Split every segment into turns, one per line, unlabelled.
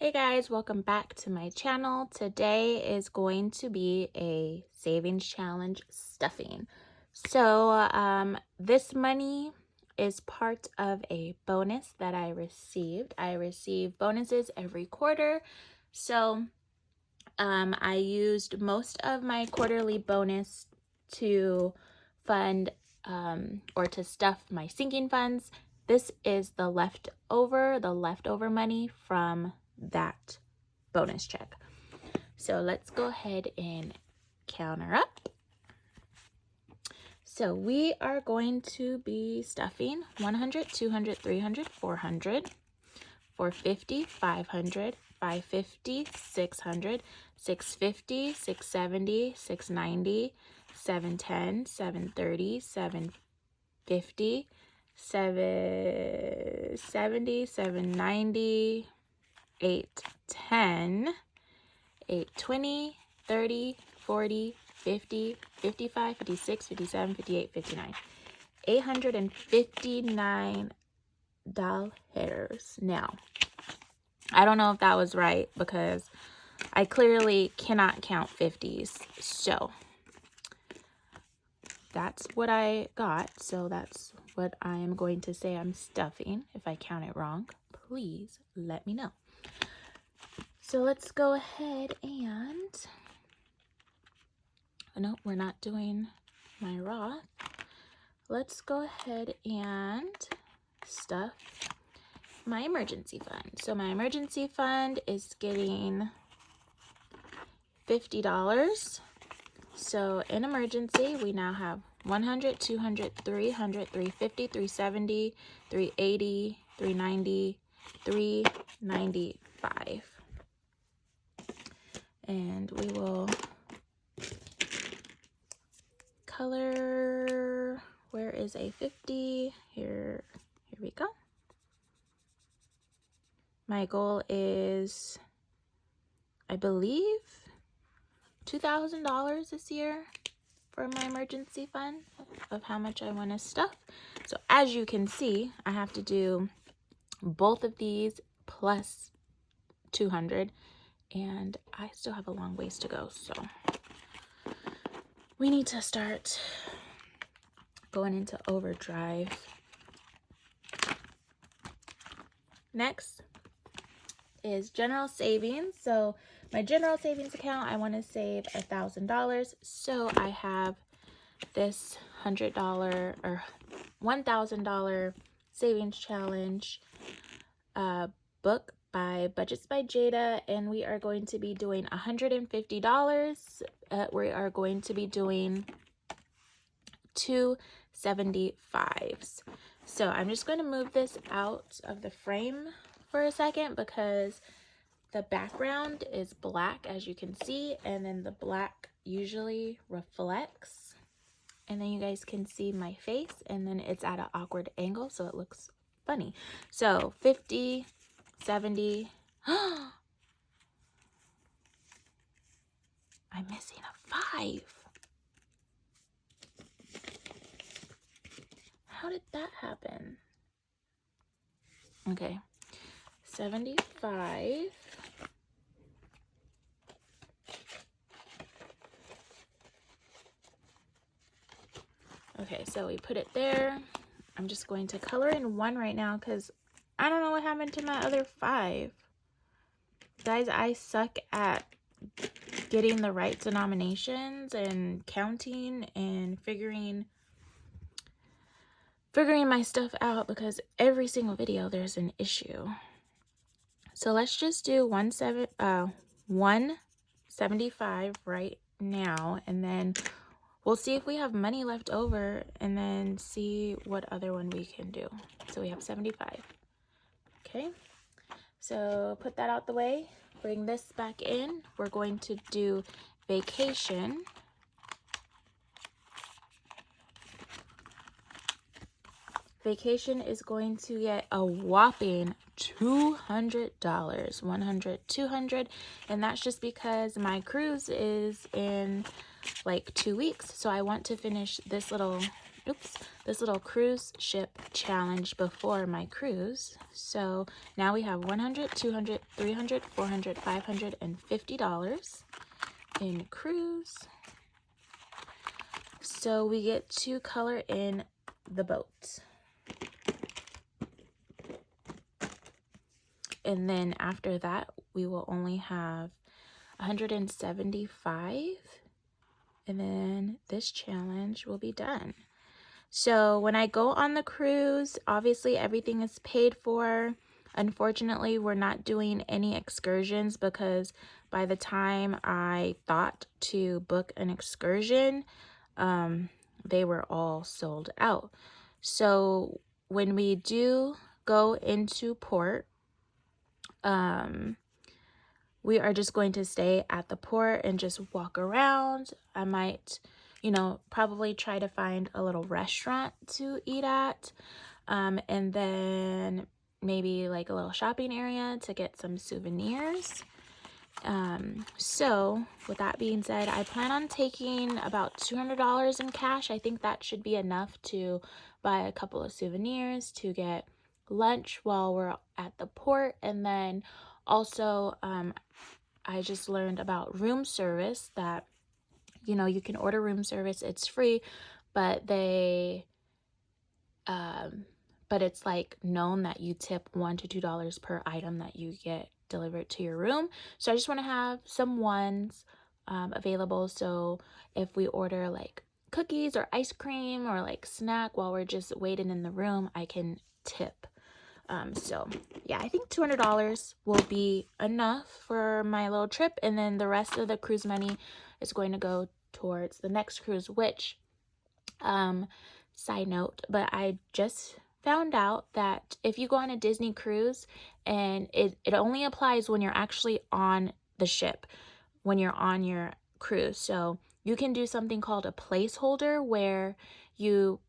Hey guys, welcome back to my channel. Today is going to be a savings challenge stuffing. So this money is part of a bonus that I received. I receive bonuses every quarter. So I used most of my quarterly bonus to fund or to stuff my sinking funds. This is the leftover money from that bonus check. So let's go ahead and counter up. So we are going to be stuffing 100, 200, 300, 400, 450, 500, 550, 600, 650, 670, 690, 710, 730, 750, 770, 790, 810, 820, 30, 40, 50, 55, 56, 57, 58, 59. $859. Now, I don't know if that was right because I clearly cannot count 50s. So that's what I got. So that's what I am going to say I'm stuffing. If I count it wrong, please let me know. So let's go ahead and, no, we're not doing my Roth. Let's go ahead and stuff my emergency fund. So my emergency fund is getting $50. So in emergency, we now have 100, 200, 300, 350, 370, 380, 390, 395. And we will color, where is a 50? Here we go. My goal is, I believe, $2,000 this year for my emergency fund of how much I want to stuff. So as you can see, I have to do both of these plus 200, and I still have a long ways to go. So we need to start going into overdrive. Next is general savings. So my general savings account, I want to save $1,000. So I have this $100 or $1,000 savings challenge book by Budgets by Jada, and we are going to be doing $150. We are going to be doing 2 75s. So I'm just going to move this out of the frame for a second because the background is black, as you can see, and then the black usually reflects, and then you guys can see my face, and then it's at an awkward angle, so it looks funny. So 50, 70. I'm missing a 5. How did that happen? Okay, 75. Okay, so we put it there. I'm just going to color in 1 right now because I don't know what happened to my other 5. Guys, I suck at getting the right denominations and counting and figuring my stuff out because every single video there's an issue. So let's just do 175 right now, and then we'll see if we have money left over and then see what other one we can do. So we have 75. Okay, so put that out the way. Bring this back in. We're going to do vacation. Vacation is going to get a whopping $200. 100, 200, and that's just because my cruise is in like 2 weeks. So I want to finish this little this little cruise ship challenge before my cruise. So now we have $100, $200, $300, $400, $500, and $50 in cruise. So we get to color in the boat. And then after that, we will only have 175. And then this challenge will be done. So when I go on the cruise, obviously everything is paid for. Unfortunately, we're not doing any excursions because by the time I thought to book an excursion, they were all sold out. So when we do go into port, we are just going to stay at the port and just walk around. I might, you know, probably try to find a little restaurant to eat at. And then maybe like a little shopping area to get some souvenirs. So with that being said, I plan on taking about $200 in cash. I think that should be enough to buy a couple of souvenirs, to get lunch while we're at the port, and then also I just learned about room service, that you know, you can order room service, it's free, but but it's like known that you tip $1 to $2 per item that you get delivered to your room. So I just want to have some ones available, so if we order like cookies or ice cream or like snack while we're just waiting in the room, I can tip. So yeah, I think $200 will be enough for my little trip, and then the rest of the cruise money is going to go towards the next cruise, which side note, but I just found out that if you go on a Disney cruise, and it only applies when you're actually on the ship, when you're on your cruise. So you can do something called a placeholder, where you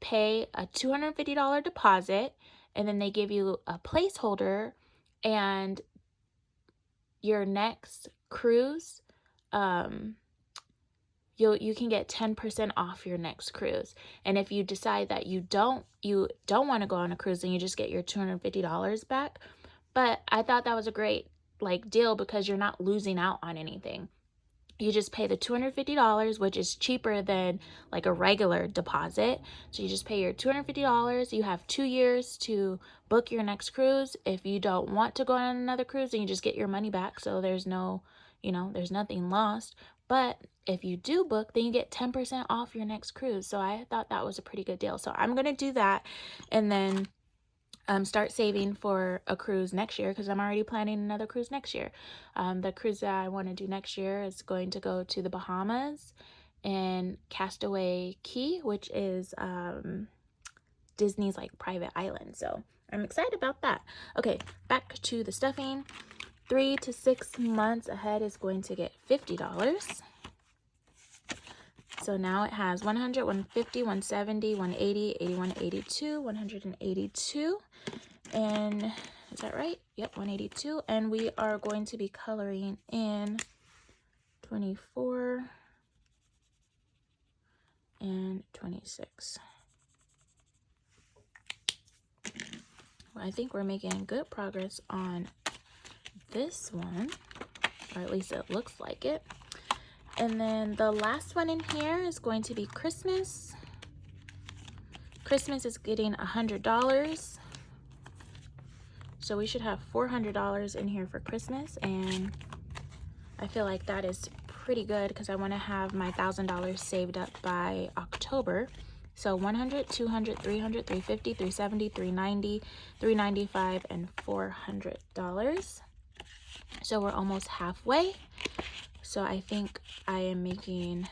pay a $250 deposit, and then they give you a placeholder, and your next cruise, you can get 10% off your next cruise. And if you decide that you don't want to go on a cruise, then you just get your $250 back. But I thought that was a great like deal, because you're not losing out on anything. You just pay the $250, which is cheaper than like a regular deposit. So you just pay your $250. You have 2 years to book your next cruise. If you don't want to go on another cruise, then you just get your money back. So there's no, you know, there's nothing lost. But if you do book, then you get 10% off your next cruise. So I thought that was a pretty good deal. So I'm going to do that, and then start saving for a cruise next year, because I'm already planning another cruise next year. The cruise that I want to do next year is going to go to the Bahamas and Castaway Cay, which is Disney's like private island. So I'm excited about that. Okay, back to the stuffing. 3 to 6 months ahead is going to get $50. So now it has 100, 150, 170, 180, 81, 82, 182. And is that right? Yep, 182. And we are going to be coloring in 24 and 26. Well, I think we're making good progress on this one, or at least it looks like it. And then the last one in here is going to be Christmas. Christmas is getting $100. So we should have $400 in here for Christmas, and I feel like that is pretty good because I want to have my $1,000 saved up by October. So 100, 200, 300, 350, 370, 390, 395, and $400. So we're almost halfway. So I think I am making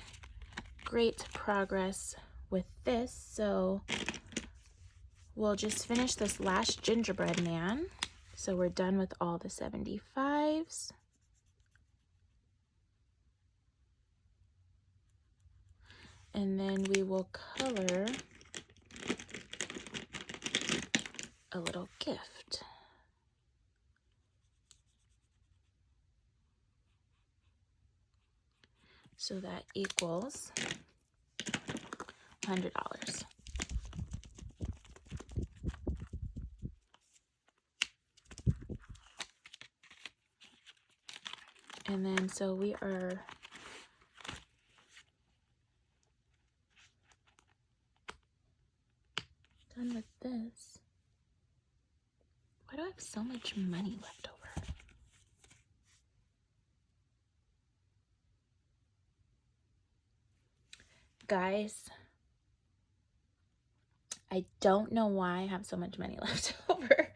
great progress with this. So we'll just finish this last gingerbread man. So we're done with all the 75s. And then we will color a little gift. So that equals $100. And then, so we are done with this. Why do I have so much money left over? Guys, I don't know why I have so much money left over,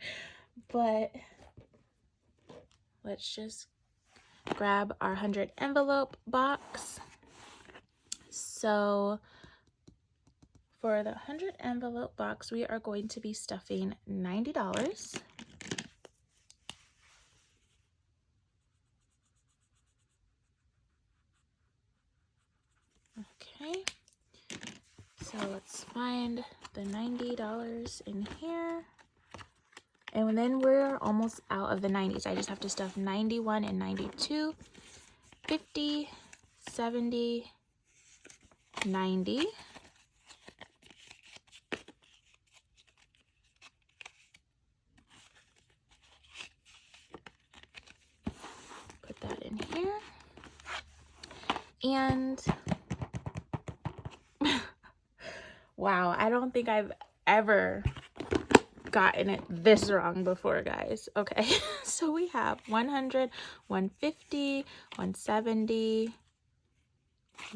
but let's just grab our 100 envelope box. So for the 100 envelope box, we are going to be stuffing $90. Okay, so let's find the $90 in here. And then we're almost out of the 90s. I just have to stuff 91 and 92, 50, 70, 90. Put that in here. And wow, I don't think I've ever gotten it this wrong before, guys. Okay, so we have 100, 150, 170,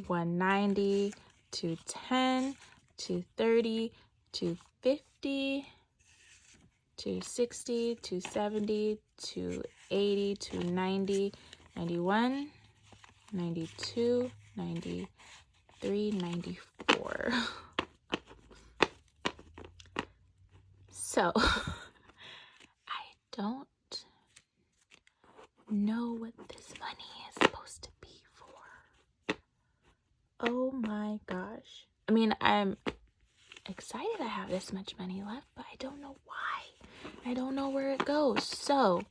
190, 210, 230, 250, 260, 270, 280, 290, 91, 92, 93, 94. So I don't know what this money is supposed to be for. Oh my gosh. I mean, I'm excited I have this much money left, but I don't know why. I don't know where it goes. So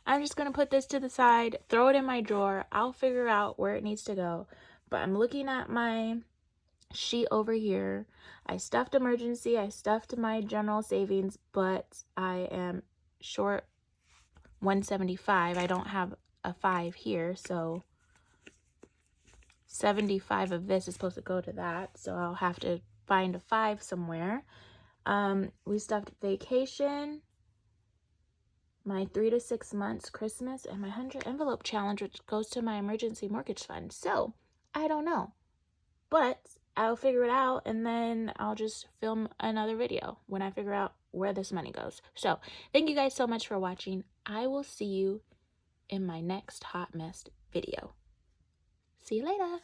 I'm just going to put this to the side, throw it in my drawer. I'll figure out where it needs to go. But I'm looking at my sheet over here. I stuffed emergency, I stuffed my general savings, but I am short 175. I don't have a 5 here, so 75 of this is supposed to go to that, so I'll have to find a 5 somewhere. We stuffed vacation, my 3 to 6 months Christmas, and my 100 envelope challenge, which goes to my emergency mortgage fund. So I don't know, but I'll figure it out, and then I'll just film another video when I figure out where this money goes. So thank you guys so much for watching. I will see you in my next hot mess video. See you later.